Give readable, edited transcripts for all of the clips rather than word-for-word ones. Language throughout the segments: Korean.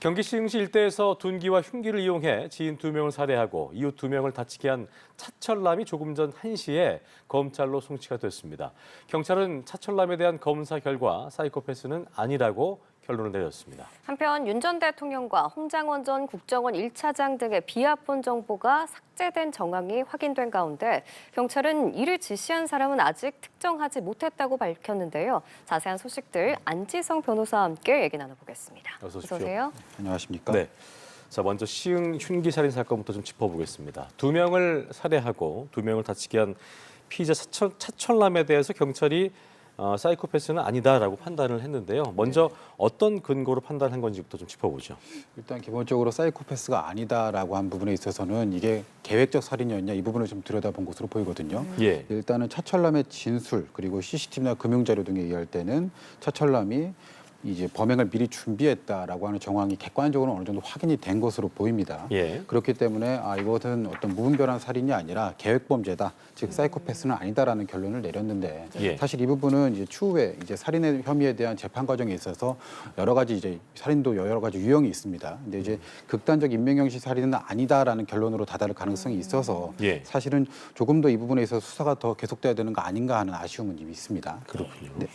경기 시흥시 일대에서 둔기와 흉기를 이용해 지인 2명을 살해하고 이웃 2명을 다치게 한 차철남이 조금 전 1시에 검찰로 송치가 됐습니다. 경찰은 차철남에 대한 검사 결과 사이코패스는 아니라고 결론을 내렸습니다. 한편 윤 전 대통령과 홍장원 전 국정원 1차장 등의 비하폰 정보가 삭제된 정황이 확인된 가운데 경찰은 이를 지시한 사람은 아직 특정하지 못했다고 밝혔는데요. 자세한 소식들 안지성 변호사와 함께 얘기 나눠보겠습니다. 어서 오십시오. 오세요. 안녕하십니까? 네. 자, 먼저 시흥 흉기 살인 사건부터 좀 짚어보겠습니다. 2명을 살해하고 2명을 다치게 한 피의자 차철남에 대해서 경찰이 사이코패스는 아니다라고 판단을 했는데요. 먼저 어떤 근거로 판단한 건지부터 좀 짚어보죠. 일단 기본적으로 사이코패스가 아니다라고 한 부분에 있어서는 이게 계획적 살인이었냐 이 부분을 좀 들여다본 것으로 보이거든요. 예. 일단은 차철남의 진술 그리고 CCTV나 금융자료 등에 의할 때는 차철남이 이제 범행을 미리 준비했다라고 하는 정황이 객관적으로 어느 정도 확인이 된 것으로 보입니다. 예. 그렇기 때문에 이것은 어떤 무분별한 살인이 아니라 계획범죄다, 즉 사이코패스는 아니다라는 결론을 내렸는데 예. 사실 이 부분은 이제 추후에 이제 살인의 혐의에 대한 재판 과정에 있어서 여러 가지 이제 살인도 여러 가지 유형이 있습니다. 근데 이제 극단적 인명형식 살인은 아니다라는 결론으로 다다를 가능성이 있어서 예. 사실은 조금 더 이 부분에 있어서 수사가 더 계속돼야 되는 거 아닌가 하는 아쉬움은 좀 있습니다. 그렇군요. 네.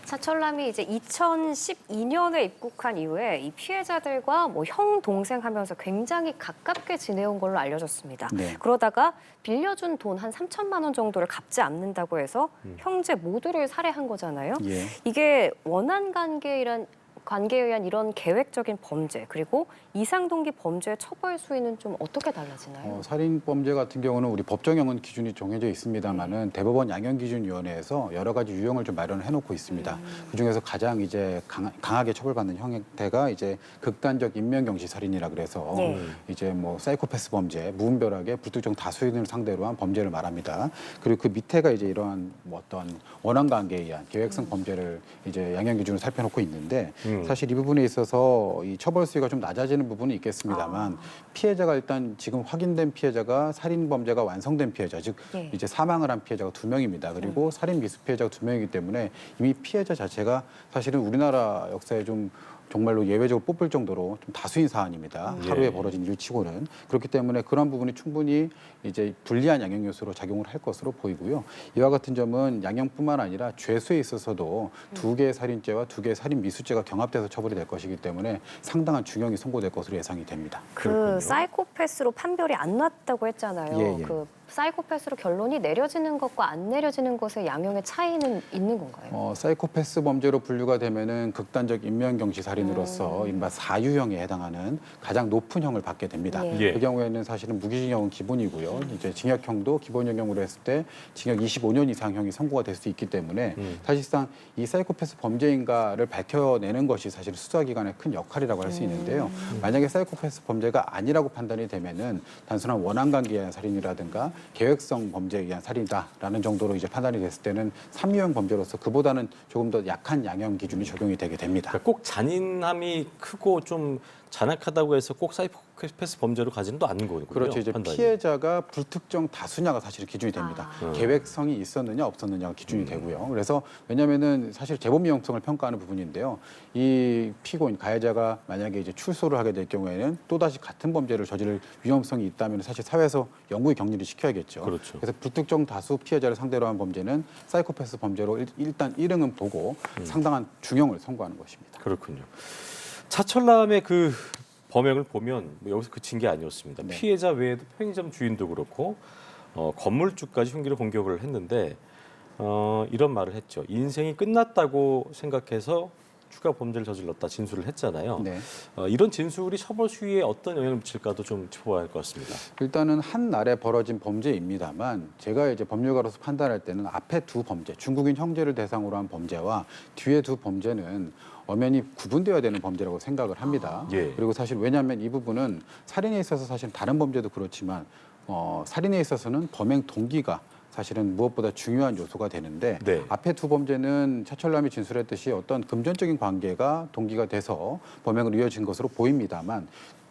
차철남이 이제 2012년에 입국한 이후에 이 피해자들과 형 동생 하면서 굉장히 가깝게 지내온 걸로 알려졌습니다. 네. 그러다가 빌려준 돈 한 3천만 원 정도를 갚지 않는다고 해서 형제 모두를 살해한 거잖아요. 예. 이게 원한 관계에 의한 이런 계획적인 범죄 그리고 이상동기 범죄의 처벌 수위는 좀 어떻게 달라지나요? 살인범죄 같은 경우는 우리 법정형은 기준이 정해져 있습니다만은 대법원 양형기준위원회에서 여러 가지 유형을 좀 마련을 해놓고 있습니다. 그중에서 가장 이제 강하게 처벌받는 형태가 이제 극단적 인명경시 살인이라 그래서 네. 이제 사이코패스 범죄, 무분별하게 불특정 다수인을 상대로 한 범죄를 말합니다. 그리고 그 밑에가 이제 이러한 어떤 원한 관계에 의한 계획성 범죄를 이제 양형기준으로 살펴놓고 있는데. 사실 이 부분에 있어서 이 처벌 수위가 좀 낮아지는 부분이 있겠습니다만 피해자가 일단 지금 확인된 피해자가 살인 범죄가 완성된 피해자, 즉 네. 이제 사망을 한 피해자가 2명입니다. 그리고 살인 미수 피해자가 2명이기 때문에 이미 피해자 자체가 사실은 우리나라 역사에 좀 정말로 예외적으로 뽑힐 정도로 좀 다수인 사안입니다. 하루에 벌어진 일치고는. 그렇기 때문에 그런 부분이 충분히 이제 불리한 양형 요소로 작용을 할 것으로 보이고요. 이와 같은 점은 양형뿐만 아니라 죄수에 있어서도 2개의 살인죄와 2개의 살인 미수죄가 경합돼서 처벌이 될 것이기 때문에 상당한 중형이 선고될 것으로 예상이 됩니다. 그 사이코패스로 판별이 안 났다고 했잖아요. 예, 예. 그 사이코패스로 결론이 내려지는 것과 안 내려지는 것의 양형의 차이는 있는 건가요? 사이코패스 범죄로 분류가 되면은 극단적 인명경시 살인으로서 이른바 4유형에 해당하는 가장 높은 형을 받게 됩니다. 예. 그 경우에는 사실은 무기징역은 기본이고요. 이제 징역형도 기본형으로 했을 때 징역 25년 이상형이 선고가 될 수 있기 때문에 사실상 이 사이코패스 범죄인가를 밝혀내는 것이 사실 수사기관의 큰 역할이라고 할 수 있는데요. 만약에 사이코패스 범죄가 아니라고 판단이 되면은 단순한 원한관계에 의한 살인이라든가 계획성 범죄에 의한 살인이다라는 정도로 이제 판단이 됐을 때는 3유형 범죄로서 그보다는 조금 더 약한 양형 기준이 적용이 되게 됩니다. 그러니까 꼭 잔인함이 크고 좀 잔악하다고 해서 꼭 사이코패스 범죄로 가지는 또 않는 거군요. 그렇죠. 이제 판단이. 피해자가 불특정 다수냐가 사실 기준이 됩니다. 계획성이 있었느냐 없었느냐가 기준이 되고요. 그래서 왜냐하면은 사실 재범 위험성을 평가하는 부분인데요. 이 피고인 가해자가 만약에 이제 출소를 하게 될 경우에는 또 다시 같은 범죄를 저지를 위험성이 있다면 사실 사회에서 영구히 격리를 시켜야겠죠. 그렇죠. 그래서 불특정 다수 피해자를 상대로 한 범죄는 사이코패스 범죄로 일단 1형은 보고 상당한 중형을 선고하는 것입니다. 그렇군요. 차철남의 그 범행을 보면 여기서 그친 게 아니었습니다. 네. 피해자 외에도 편의점 주인도 그렇고 건물주까지 흉기로 공격을 했는데 이런 말을 했죠. 인생이 끝났다고 생각해서 추가 범죄를 저질렀다 진술을 했잖아요. 네. 이런 진술이 처벌 수위에 어떤 영향을 미칠까도 좀 짚어봐야 할 것 같습니다. 일단은 한 날에 벌어진 범죄입니다만 제가 이제 법률가로서 판단할 때는 앞에 두 범죄, 중국인 형제를 대상으로 한 범죄와 뒤에 두 범죄는 엄연히 구분되어야 되는 범죄라고 생각을 합니다. 예. 그리고 사실 왜냐하면 이 부분은 살인에 있어서 사실 다른 범죄도 그렇지만 살인에 있어서는 범행 동기가 사실은 무엇보다 중요한 요소가 되는데 네. 앞에 두 범죄는 차철남이 진술했듯이 어떤 금전적인 관계가 동기가 돼서 범행을 이어진 것으로 보입니다만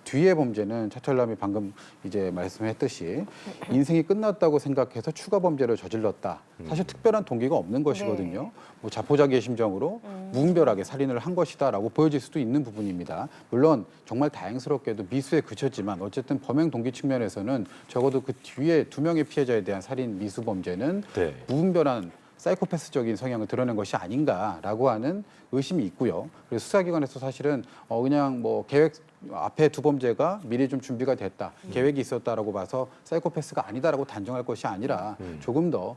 뒤의 범죄는 차철남이 방금 이제 말씀했듯이 인생이 끝났다고 생각해서 추가 범죄를 저질렀다. 사실 특별한 동기가 없는 것이거든요. 네. 뭐 자포자기의 심정으로 무분별하게 살인을 한 것이다라고 보여질 수도 있는 부분입니다. 물론 정말 다행스럽게도 미수에 그쳤지만 어쨌든 범행 동기 측면에서는 적어도 그 뒤에 2명의 피해자에 대한 살인 미수 범죄는 네. 무분별한 사이코패스적인 성향을 드러낸 것이 아닌가라고 하는 의심이 있고요. 그래서 수사기관에서 사실은 그냥 뭐 계획 앞에 두 범죄가 미리 좀 준비가 됐다, 계획이 있었다라고 봐서 사이코패스가 아니다라고 단정할 것이 아니라 조금 더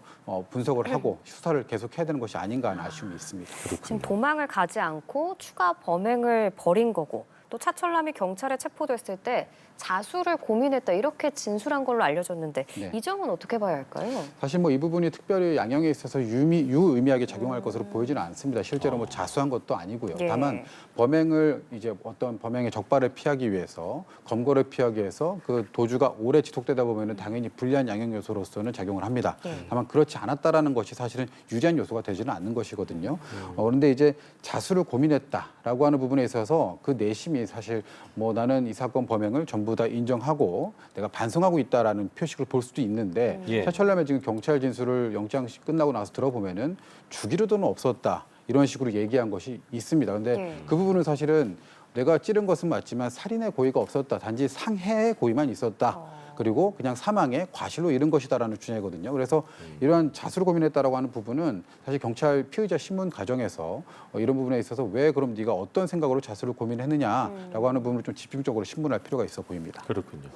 분석을 하고 수사를 계속해야 되는 것이 아닌가 하는 아쉬움이 있습니다. 지금 도망을 가지 않고 추가 범행을 벌인 거고 또 차철남이 경찰에 체포됐을 때 자수를 고민했다 이렇게 진술한 걸로 알려졌는데 네. 이 점은 어떻게 봐야 할까요? 사실 뭐 이 부분이 특별히 양형에 있어서 유의미하게 작용할 것으로 보이지는 않습니다. 실제로 뭐 자수한 것도 아니고요. 예. 다만 범행을 이제 어떤 범행의 적발을 피하기 위해서 검거를 피하기 위해서 그 도주가 오래 지속되다 보면은 당연히 불리한 양형 요소로서는 작용을 합니다. 예. 다만 그렇지 않았다라는 것이 사실은 유리한 요소가 되지는 않는 것이거든요. 그런데 이제 자수를 고민했다라고 하는 부분에 있어서 그 내심이 사실 뭐 나는 이 사건 범행을 전부 다 인정하고 내가 반성하고 있다라는 표식을 볼 수도 있는데 예. 차철남의 지금 경찰 진술을 영장 끝나고 나서 들어보면은 죽이려고는 없었다 이런 식으로 얘기한 것이 있습니다. 근데 예. 그 부분은 사실은 내가 찌른 것은 맞지만 살인의 고의가 없었다. 단지 상해의 고의만 있었다. 그리고 그냥 사망에 과실로 이른 것이다라는 주장이거든요. 그래서 이러한 자수를 고민했다라고 하는 부분은 사실 경찰 피의자 신문 과정에서 이런 부분에 있어서 왜 그럼 네가 어떤 생각으로 자수를 고민했느냐라고 하는 부분을 좀 집중적으로 신문할 필요가 있어 보입니다. 그렇군요.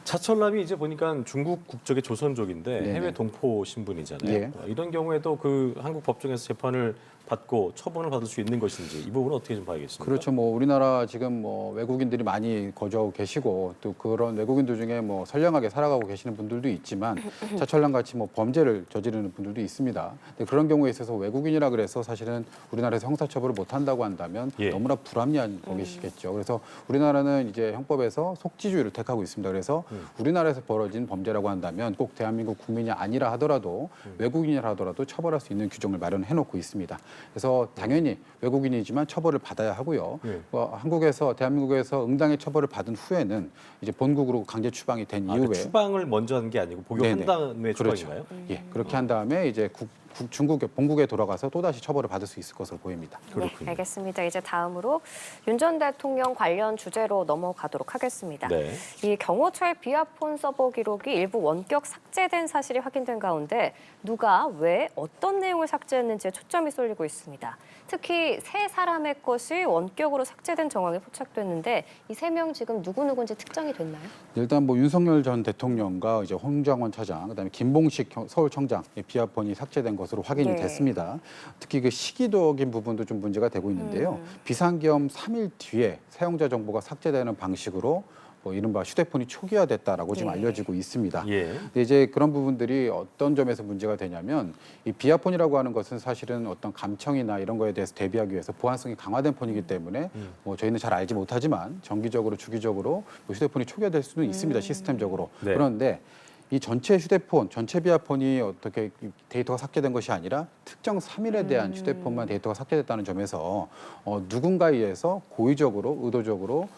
차철남이 이제 보니까 중국 국적의 조선족인데 네네. 해외 동포 신분이잖아요. 예. 이런 경우에도 그 한국 법정에서 재판을 받고 처분을 받을 수 있는 것인지 이 부분은 어떻게 좀 봐야겠습니까? 그렇죠. 뭐 우리나라 지금 뭐 외국인들이 많이 거주하고 계시고 또 그런 외국인들 중에 뭐 선량하게 살아가고 계시는 분들도 있지만 차철남 같이 뭐 범죄를 저지르는 분들도 있습니다. 근데 그런 경우에 있어서 외국인이라 그래서 사실은 우리나라에서 형사처벌을 못 한다고 한다면 예. 너무나 불합리한 것이겠죠. 그래서 우리나라는 이제 형법에서 속지주의를 택하고 있습니다. 그래서 우리나라에서 벌어진 범죄라고 한다면 꼭 대한민국 국민이 아니라 하더라도 외국인이라 하더라도 처벌할 수 있는 규정을 마련해 놓고 있습니다. 그래서 당연히 외국인이지만 처벌을 받아야 하고요. 예. 한국에서 대한민국에서 응당의 처벌을 받은 후에는 이제 본국으로 강제 추방이 된 아, 이후에 그 추방을 먼저 한 게 아니고 복역한 네네. 다음에 그렇죠. 추방인가요? 예, 그렇게 한 다음에 이제 중국의 본국에 돌아가서 또다시 처벌을 받을 수 있을 것으로 보입니다. 그렇군요. 네, 알겠습니다. 이제 다음으로 윤 전 대통령 관련 주제로 넘어가도록 하겠습니다. 네. 이 경호처의 비아폰 서버 기록이 일부 원격 삭제된 사실이 확인된 가운데 누가 왜 어떤 내용을 삭제했는지에 초점이 쏠리고 있습니다. 특히 세 사람의 것이 원격으로 삭제된 정황이 포착됐는데 이 세 명 지금 누구누구인지 특정이 됐나요? 일단 뭐 윤석열 전 대통령과 이제 홍장원 차장, 그다음에 김봉식 서울청장의 비아폰이 삭제된 것으로 확인이 네. 됐습니다. 특히 그 시기적인 부분도 좀 문제가 되고 있는데요. 비상계엄 3일 뒤에 사용자 정보가 삭제되는 방식으로 뭐 이른바 휴대폰이 초기화됐다라고 지금 네. 알려지고 있습니다. 예. 근데 이제 그런 부분들이 어떤 점에서 문제가 되냐면 이 비아폰이라고 하는 것은 사실은 어떤 감청이나 이런 거에 대해서 대비하기 위해서 보안성이 강화된 폰이기 때문에 뭐 저희는 잘 알지 못하지만 정기적으로 주기적으로 뭐 휴대폰이 초기화될 수는 있습니다. 시스템적으로. 네. 그런데 이 전체 휴대폰, 전체 비아폰이 어떻게 데이터가 삭제된 것이 아니라 특정 3일에 대한 휴대폰만 데이터가 삭제됐다는 점에서 누군가에 의해서 고의적으로, 의도적으로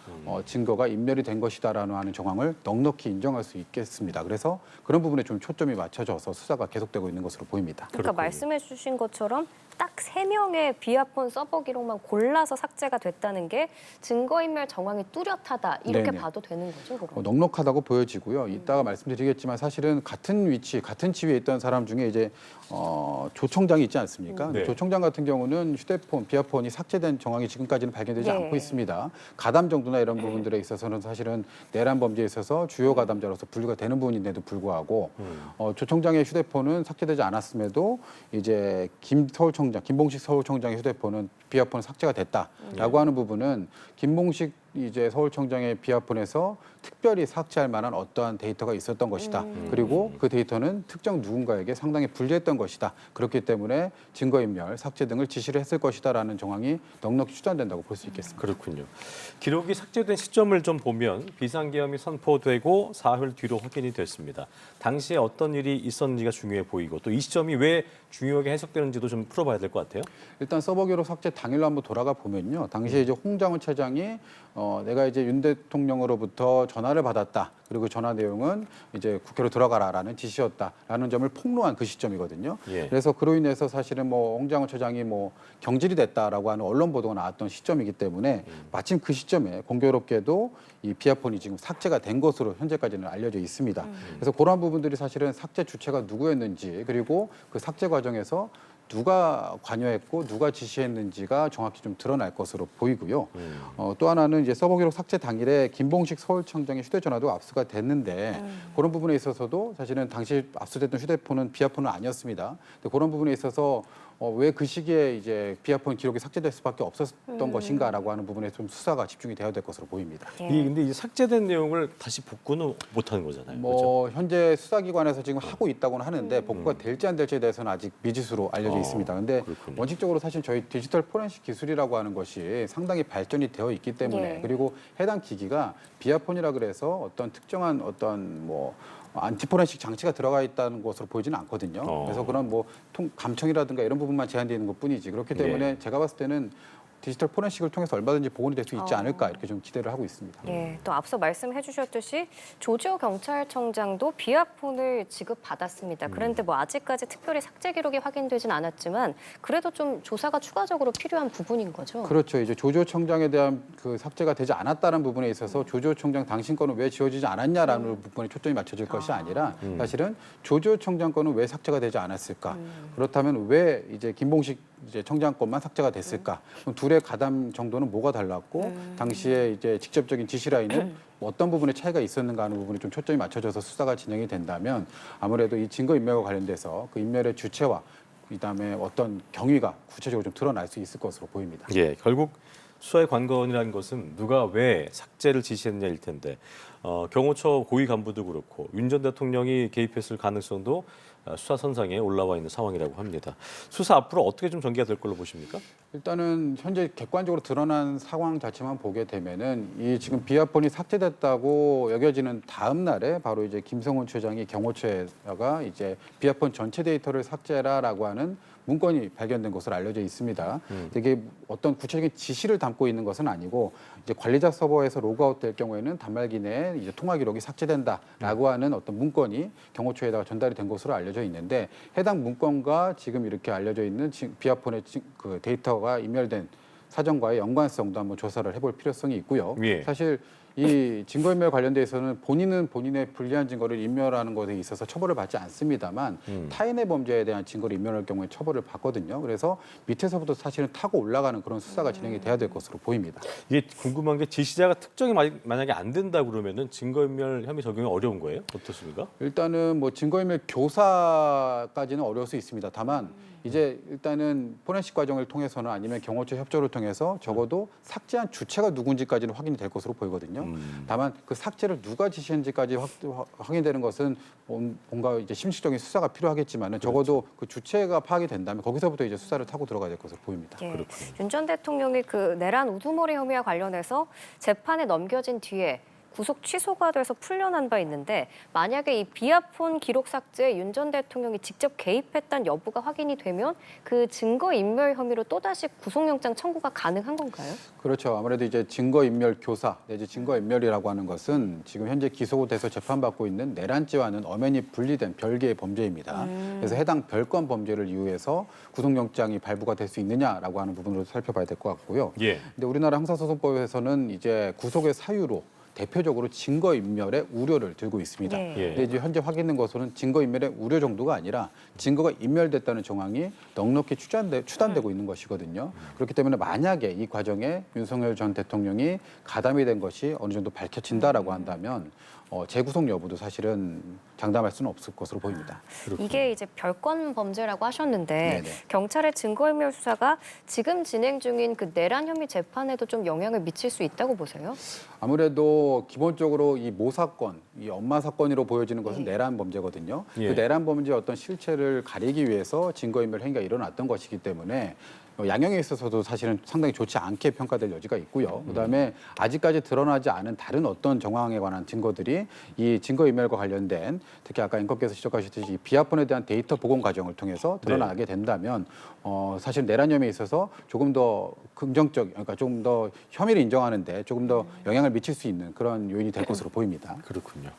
증거가 인멸이 된 것이다라는 하는 정황을 넉넉히 인정할 수 있겠습니다. 그래서 그런 부분에 좀 초점이 맞춰져서 수사가 계속되고 있는 것으로 보입니다. 그러니까 그렇군요. 말씀해 주신 것처럼 딱 3명의 비아폰 서버 기록만 골라서 삭제가 됐다는 게 증거인멸 정황이 뚜렷하다 이렇게 네네. 봐도 되는 거죠, 그럼? 넉넉하다고 보여지고요. 이따가 말씀드리겠지만 사실은 같은 위치, 같은 지위에 있던 사람 중에 이제 조청장이 있지 않습니까? 네. 조청장 같은 경우는 휴대폰, 비아폰이 삭제된 정황이 지금까지는 발견되지 네. 않고 있습니다. 가담 정도나 이런 부분들에 있어서는 사실은 내란 범죄에 있어서 주요 가담자로서 분류가 되는 부분인데도 불구하고 조청장의 휴대폰은 삭제되지 않았음에도 이제 김봉식 서울청장의 휴대폰은 비아폰 삭제가 됐다라고 하는 부분은 김봉식 이제 서울청장의 비아폰에서 특별히 삭제할 만한 어떠한 데이터가 있었던 것이다. 그리고 그 데이터는 특정 누군가에게 상당히 불리했던 것이다. 그렇기 때문에 증거인멸, 삭제 등을 지시를 했을 것이다라는 정황이 넉넉히 추정된다고 볼 수 있겠습니다. 그렇군요. 기록이 삭제된 시점을 좀 보면 비상계엄이 선포되고 사흘 뒤로 확인이 됐습니다. 당시에 어떤 일이 있었는지가 중요해 보이고 또 이 시점이 왜 중요하게 해석되는지도 좀 풀어봐야 될 것 같아요. 일단 서버 기록 삭제 당일로 한번 돌아가 보면요. 당시에 이제 홍장훈 차장이 내가 이제 윤 대통령으로부터 전화를 받았다. 그리고 전화 내용은 이제 국회로 들어가라라는 지시였다라는 점을 폭로한 그 시점이거든요. 예. 그래서 그로 인해서 사실은 뭐 홍장원 처장이 뭐 경질이 됐다라고 하는 언론 보도가 나왔던 시점이기 때문에 마침 그 시점에 공교롭게도 이 비아폰이 지금 삭제가 된 것으로 현재까지는 알려져 있습니다. 그래서 그러한 부분들이 사실은 삭제 주체가 누구였는지 그리고 그 삭제 과정에서 누가 관여했고 누가 지시했는지가 정확히 좀 드러날 것으로 보이고요. 또 하나는 이제 서버 기록 삭제 당일에 김봉식 서울청장의 휴대전화도 압수가 됐는데 그런 부분에 있어서도 사실은 당시 압수됐던 휴대폰은 비아폰은 아니었습니다. 근데 그런 부분에 있어서 왜 그 시기에 이제 비아폰 기록이 삭제될 수밖에 없었던 것인가라고 하는 부분에 좀 수사가 집중이 되어야 될 것으로 보입니다. 이 근데 이 삭제된 내용을 다시 복구는 못하는 거잖아요. 그렇죠? 현재 수사기관에서 지금 하고 있다고는 하는데 복구가 될지 안 될지에 대해서는 아직 미지수로 알려져 있습니다. 근데 그렇군요. 원칙적으로 사실 저희 디지털 포렌식 기술이라고 하는 것이 상당히 발전이 되어 있기 때문에 예. 그리고 해당 기기가 비아폰이라 그래서 어떤 특정한 어떤 뭐 안티포렌식 장치가 들어가 있다는 것으로 보이지는 않거든요. 그래서 그런 뭐 감청이라든가 이런 부분만 제한되어 있는 것뿐이지. 그렇기 때문에 제가 봤을 때는 디지털 포렌식을 통해서 얼마든지 복원이 될 수 있지 않을까 이렇게 좀 기대를 하고 있습니다. 예, 또 앞서 말씀해 주셨듯이 조지호 경찰청장도 비아폰을 지급받았습니다. 그런데 뭐 아직까지 특별히 삭제 기록이 확인되진 않았지만 그래도 좀 조사가 추가적으로 필요한 부분인 거죠. 그렇죠. 이제 조지호 청장에 대한 그 삭제가 되지 않았다는 부분에 있어서 조지호 청장 당신 거는 왜 지워지지 않았냐라는 부분에 초점이 맞춰질 것이 아니라 사실은 조지호 청장 거는 왜 삭제가 되지 않았을까? 그렇다면 왜 이제 김봉식 이제 청장 것만 삭제가 됐을까? 그럼 둘의 가담 정도는 뭐가 달랐고 당시에 이제 직접적인 지시 라인은 어떤 부분에 차이가 있었는가 하는 부분에 좀 초점이 맞춰져서 수사가 진행이 된다면 아무래도 이 증거 인멸과 관련돼서 그 인멸의 주체와 그다음에 어떤 경위가 구체적으로 좀 드러날 수 있을 것으로 보입니다. 예, 결국 수사의 관건이라는 것은 누가 왜 삭제를 지시했냐일 텐데 경호처 고위 간부도 그렇고 윤 전 대통령이 개입했을 가능성도 수사 선상에 올라와 있는 상황이라고 합니다. 수사 앞으로 어떻게 좀 전개가 될 걸로 보십니까? 일단은 현재 객관적으로 드러난 상황 자체만 보게 되면은 이 지금 비아폰이 삭제됐다고 여겨지는 다음 날에 바로 이제 김성훈 처장이 경호처에다가 이제 비아폰 전체 데이터를 삭제라라고 하는 문건이 발견된 것으로 알려져 있습니다. 이게 어떤 구체적인 지시를 담고 있는 것은 아니고 이제 관리자 서버에서 로그아웃 될 경우에는 단말기 내에 이제 통화 기록이 삭제된다라고 하는 어떤 문건이 경호처에다가 전달이 된 것으로 알려져 있는데 해당 문건과 지금 이렇게 알려져 있는 비아폰의 그 데이터가 인멸된 사정과의 연관성도 한번 조사를 해볼 필요성이 있고요. 예. 사실 이 증거인멸 관련돼서는 본인은 본인의 불리한 증거를 인멸하는 것에 있어서 처벌을 받지 않습니다만 타인의 범죄에 대한 증거를 인멸할 경우에 처벌을 받거든요. 그래서 밑에서부터 사실은 타고 올라가는 그런 수사가 진행이 돼야 될 것으로 보입니다. 이게 궁금한 게 지시자가 특정이 만약에 안 된다 그러면은 증거인멸 혐의 적용이 어려운 거예요? 어떻습니까? 일단은 뭐 증거인멸 교사까지는 어려울 수 있습니다. 다만 이제 일단은 포렌식 과정을 통해서는 아니면 경호처 협조를 통해서 적어도 삭제한 주체가 누군지까지는 확인이 될 것으로 보이거든요. 다만 그 삭제를 누가 지시했는지까지 확인되는 것은 뭔가 이제 심식적인 수사가 필요하겠지만은 적어도 그 주체가 파악이 된다면 거기서부터 이제 수사를 타고 들어가야 될 것으로 보입니다. 예, 윤 전 대통령이 그 내란 우두머리 혐의와 관련해서 재판에 넘겨진 뒤에 구속 취소가 돼서 풀려난 바 있는데 만약에 이 비아폰 기록 삭제에 윤 전 대통령이 직접 개입했다는 여부가 확인이 되면 그 증거 인멸 혐의로 또다시 구속영장 청구가 가능한 건가요? 그렇죠. 아무래도 이제 증거인멸 교사 내지 증거인멸이라고 하는 것은 지금 현재 기소돼서 재판받고 있는 내란죄와는 엄연히 분리된 별개의 범죄입니다. 그래서 해당 별건 범죄를 이유해서 구속영장이 발부가 될 수 있느냐라고 하는 부분으로 살펴봐야 될 것 같고요. 예. 근데 우리나라 형사소송법에서는 이제 구속의 사유로 대표적으로 증거인멸의 우려를 들고 있습니다. 네. 예. 근데 이제 현재 확인된 것으로는 증거인멸의 우려 정도가 아니라 증거가 인멸됐다는 정황이 넉넉히 추단되고 있는 것이거든요. 그렇기 때문에 만약에 이 과정에 윤석열 전 대통령이 가담이 된 것이 어느 정도 밝혀진다라고 한다면 재구속 여부도 사실은 장담할 수는 없을 것으로 보입니다. 이게 이제 별건 범죄라고 하셨는데 네네. 경찰의 증거인멸 수사가 지금 진행 중인 그 내란 혐의 재판에도 좀 영향을 미칠 수 있다고 보세요? 아무래도 기본적으로 이 모 사건, 이 엄마 사건으로 보여지는 것은 내란 범죄거든요. 예. 그 내란 범죄의 어떤 실체를 가리기 위해서 증거인멸 행위가 일어났던 것이기 때문에 양형에 있어서도 사실은 상당히 좋지 않게 평가될 여지가 있고요. 그다음에 아직까지 드러나지 않은 다른 어떤 정황에 관한 증거들이 이 증거인멸과 관련된 특히 아까 앵커께서 지적하셨듯이 이 비아폰에 대한 데이터 복원 과정을 통해서 드러나게 된다면 사실 내란 혐의에 있어서 조금 더 긍정적, 그러니까 조금 더 혐의를 인정하는데 조금 더 영향을 미칠 수 있는 그런 요인이 될 것으로 보입니다. 그렇군요.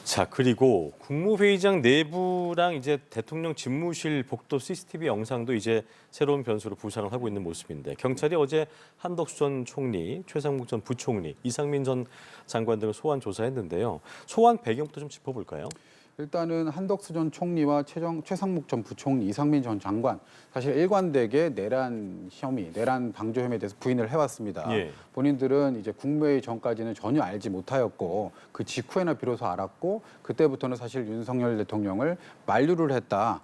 자, 그리고 국무회의장 내부랑 이제 대통령 집무실 복도 CCTV 영상도 이제 새로운 변수로 부상을 하고 있는 모습인데 경찰이 어제 한덕수 전 총리, 최상목 전 부총리, 이상민 전 장관 등을 소환 조사했는데요. 소환 배경부터 좀 짚어볼까요? 일단은 한덕수 전 총리와 최상목 전 부총리, 이상민 전 장관 사실 일관되게 내란 혐의, 내란 방조 혐의에 대해서 부인을 해왔습니다. 예. 본인들은 이제 국무회의 전까지는 전혀 알지 못하였고 그 직후에나 비로소 알았고 그때부터는 사실 윤석열 대통령을 만류를 했다,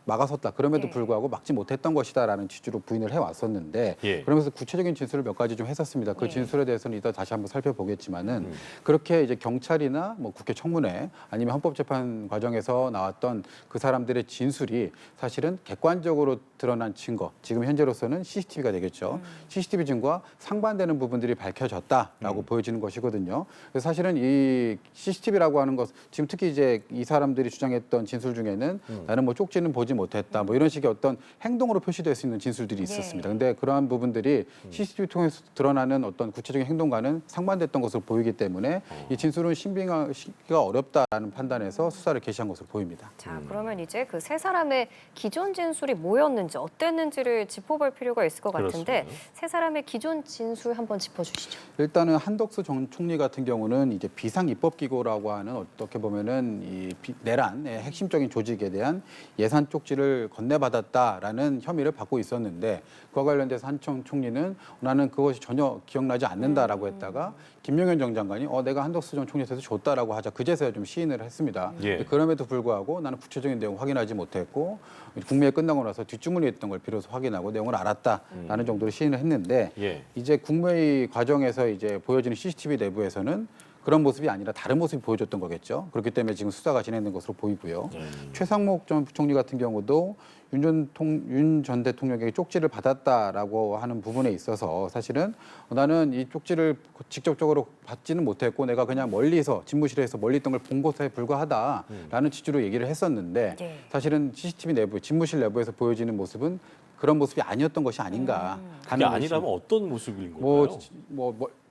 막아섰다. 그럼에도 불구하고 막지 못했던 것이다라는 취지로 부인을 해왔었는데 예. 그러면서 구체적인 진술을 몇 가지 좀 했었습니다. 그 진술에 대해서는 이따 다시 한번 살펴보겠지만은 그렇게 이제 경찰이나 뭐 국회 청문회 아니면 헌법재판 과정에서 나왔던 그 사람들의 진술이 사실은 객관적으로 드러난 증거, 지금 현재로서는 CCTV가 되겠죠. CCTV 증거와 상반되는 부분들이 밝혀졌다라고 보여지는 것이거든요. 그래서 사실은 이 CCTV라고 하는 것, 지금 특히 이제 이 사람들이 주장했던 진술 중에는 나는 뭐 쪽지는 보지 못했다, 뭐 이런 식의 어떤 행동으로 표시될 수 있는 진술들이 있었습니다. 근데 그러한 부분들이 CCTV 통해서 드러나는 어떤 구체적인 행동과는 상반됐던 것으로 보이기 때문에 이 진술은 신빙하기가 어렵다라는 판단에서 수사를 개시한 것으로 보입니다. 자, 그러면 이제 그 세 사람의 기존 진술이 뭐였는지 어땠는지를 짚어볼 필요가 있을 것 같은데 그렇습니다. 세 사람의 기존 진술 한번 짚어주시죠. 일단은 한덕수 전 총리 같은 경우는 이제 비상입법기구라고 하는 어떻게 보면은 이 내란의 핵심적인 조직에 대한 예산 쪽지를 건네받았다라는 혐의를 받고 있었는데 그와 관련돼서 한 총리는 나는 그것이 전혀 기억나지 않는다라고 했다가 김용현 전 장관이 내가 한덕수 전 총리한테 줬다라고 하자 그제서야 좀 시인을 했습니다. 예. 그럼에도 불구하고 나는 구체적인 내용 확인하지 못했고 국무회의 끝나고 나서 뒷주문이었던 걸 비로소 확인하고 내용을 알았다라는 정도로 시인을 했는데 예. 이제 국무회의 과정에서 이제 보여지는 CCTV 내부에서는 그런 모습이 아니라 다른 모습이 보여줬던 거겠죠. 그렇기 때문에 지금 수사가 진행된 것으로 보이고요. 최상목 전 부총리 같은 경우도 윤 전 대통령에게 쪽지를 받았다라고 하는 부분에 있어서 사실은 나는 이 쪽지를 직접적으로 받지는 못했고 내가 그냥 멀리서 집무실에서 멀리 있던 걸 본 것에 불과하다라는 취지로 얘기를 했었는데 사실은 CCTV 내부, 집무실 내부에서 보여지는 모습은 그런 모습이 아니었던 것이 아닌가 그게 하는 아니라면 어떤 모습인 걸까요?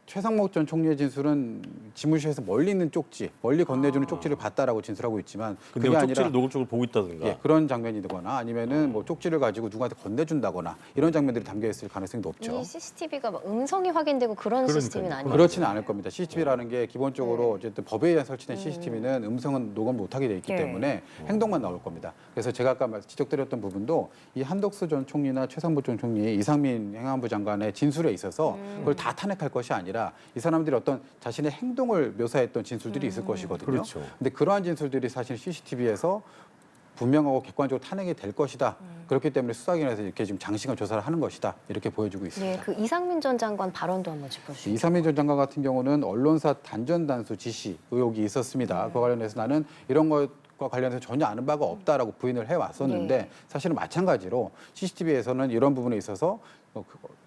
최상목 전 총리의 진술은 집무실에서 멀리 있는 쪽지, 멀리 건네주는 쪽지를 봤다라고 진술하고 있지만 근데 그게 쪽지를 아니라 노골적으로 보고 있다든가. 그런 장면이 되거나 아니면은 뭐 쪽지를 가지고 누구한테 건네준다거나 이런 장면들이 담겨 있을 가능성이 높죠. 이 CCTV가 막 음성이 확인되고 그런 그러니까요. 시스템은 아니에요. 그렇지는 않을 겁니다. CCTV라는 게 기본적으로 어쨌든 법에 의한 설치된 CCTV는 음성은 녹음 못하게 돼 있기 네. 때문에 행동만 나올 겁니다. 그래서 제가 아까 지적드렸던 부분도 이 한덕수 전 총리나 최상목 전 총리, 이상민 행안부 장관의 진술에 있어서 그걸 다 탄핵할 것이 아니라 이 사람들이 어떤 자신의 행동을 묘사했던 진술들이 있을 것이거든요. 그렇죠. 근데 그러한 진술들이 사실 CCTV에서 분명하고 객관적으로 탄핵이 될 것이다. 그렇기 때문에 수사기관에서 이렇게 지금 장시간 조사를 하는 것이다. 이렇게 보여주고 있습니다. 네, 그 이상민 전 장관 발언도 한번 짚어주시죠. 이상민 전 장관 같은 경우는 언론사 단전단수 지시 의혹이 있었습니다. 그와 관련해서 나는 이런 것과 관련해서 전혀 아는 바가 없다라고 부인을 해왔었는데 사실은 마찬가지로 CCTV에서는 이런 부분에 있어서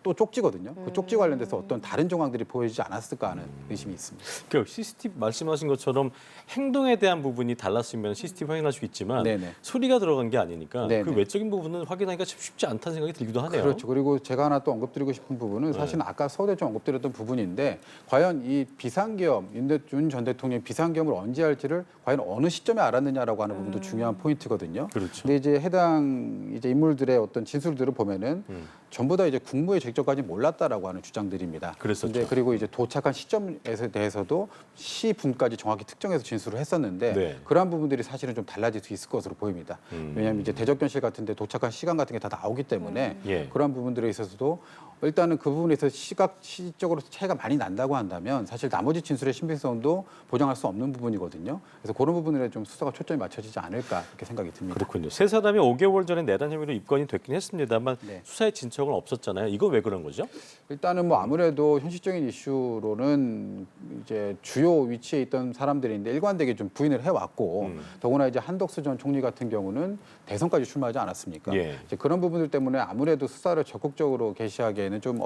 또 쪽지거든요. 그 쪽지 관련돼서 어떤 다른 정황들이 보여지지 않았을까 하는 의심이 있습니다. 그 CCTV 말씀하신 것처럼 행동에 대한 부분이 달랐으면 CCTV 확인할 수 있지만 네네. 소리가 들어간 게 아니니까 네네. 그 외적인 부분은 확인하기가 쉽지 않다는 생각이 들기도 하네요. 그렇죠. 그리고 제가 하나 또 언급드리고 싶은 부분은 사실은 아까 서두에 좀 언급드렸던 부분인데 과연 이 비상계엄, 윤 전 대통령이 비상계엄을 언제 할지를 과연 어느 시점에 알았느냐라고 하는 부분도 중요한 포인트거든요. 그렇죠. 근데 이제 해당 인물들의 어떤 진술들을 보면은 전부 다 이제 국무회의 직전까지 몰랐다라고 하는 주장들입니다. 그랬었죠. 근데 그리고 이제 도착한 시점에 대해서도 시분까지 정확히 특정해서 진술을 했었는데 네. 그러한 부분들이 사실은 좀 달라질 수 있을 것으로 보입니다. 왜냐하면 이제 대적견실 같은데 도착한 시간 같은 게 다 나오기 때문에 예. 그러한 부분들에 있어서도 일단은 그 부분에서 시적으로 차이가 많이 난다고 한다면 사실 나머지 진술의 신빙성도 보장할 수 없는 부분이거든요. 그래서 그런 부분에 좀 수사가 초점이 맞춰지지 않을까 그렇게 생각이 듭니다. 그렇군요. 세 사람이 5개월 전에 내란 혐의로 입건이 됐긴 했습니다만 네. 수사의 진척은 없었잖아요. 이거 왜 그런 거죠? 일단은 뭐 아무래도 현실적인 이슈로는 이제 주요 위치에 있던 사람들인데 일관되게 좀 부인을 해왔고 더구나 이제 한덕수 전 총리 같은 경우는 대선까지 출마하지 않았습니까? 예. 이제 그런 부분들 때문에 아무래도 수사를 적극적으로 개시하기에는 좀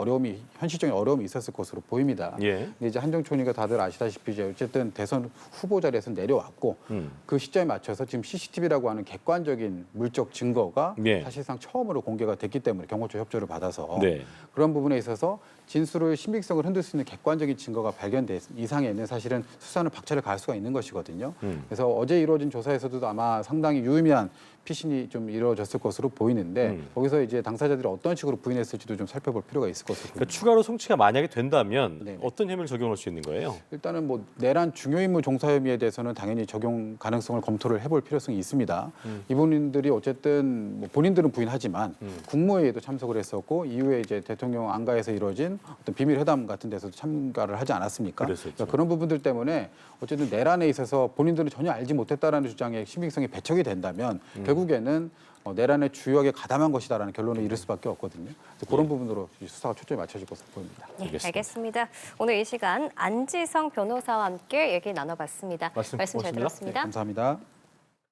현실적인 어려움이 있었을 것으로 보입니다. 예. 근데 이제 한정 총리가 다들 아시다시피 이제 어쨌든 대선 후보 자리에서 내려왔고 그 시점에 맞춰서 지금 CCTV라고 하는 객관적인 물적 증거가 예. 사실상 처음으로 공개가 됐기 때문에 경호처 협조를 받아서 네. 그런 부분에 있어서 진술의 신빙성을 흔들 수 있는 객관적인 증거가 발견된 이상에는 사실은 수사는 박차를 가할 수가 있는 것이거든요. 그래서 어제 이루어진 조사에서도 아마 상당히 유의미한 피신이 좀 이루어졌을 것으로 보이는데 거기서 이제 당사자들이 어떤 식으로 부인했을지도 좀 살펴볼 필요가 있을 것으로 보입니다. 그러니까 추가로 송치가 만약에 된다면 네. 어떤 혐의를 적용할 수 있는 거예요? 일단은 뭐 내란 중요 임무 종사 혐의에 대해서는 당연히 적용 가능성을 검토를 해볼 필요성이 있습니다. 이분들이 어쨌든 뭐 본인들은 부인하지만 국무회의에도 참석을 했었고 이후에 이제 대통령 안가에서 이루어진 어떤 비밀 회담 같은 데서도 참가를 하지 않았습니까? 그랬었죠. 그러니까 그런 부분들 때문에 어쨌든 내란에 있어서 본인들은 전혀 알지 못했다라는 주장에 신빙성이 배척이 된다면 결국에는 내란에 주요하게 가담한 것이다라는 결론을 이를 수밖에 없거든요. 그래서 그런 부분으로 이 수사가 초점이 맞춰질 것으로 보입니다. 네, 알겠습니다. 알겠습니다. 오늘 이 시간 안지성 변호사와 함께 얘기 나눠봤습니다. 말씀 잘 고맙습니다. 들었습니다. 감사합니다.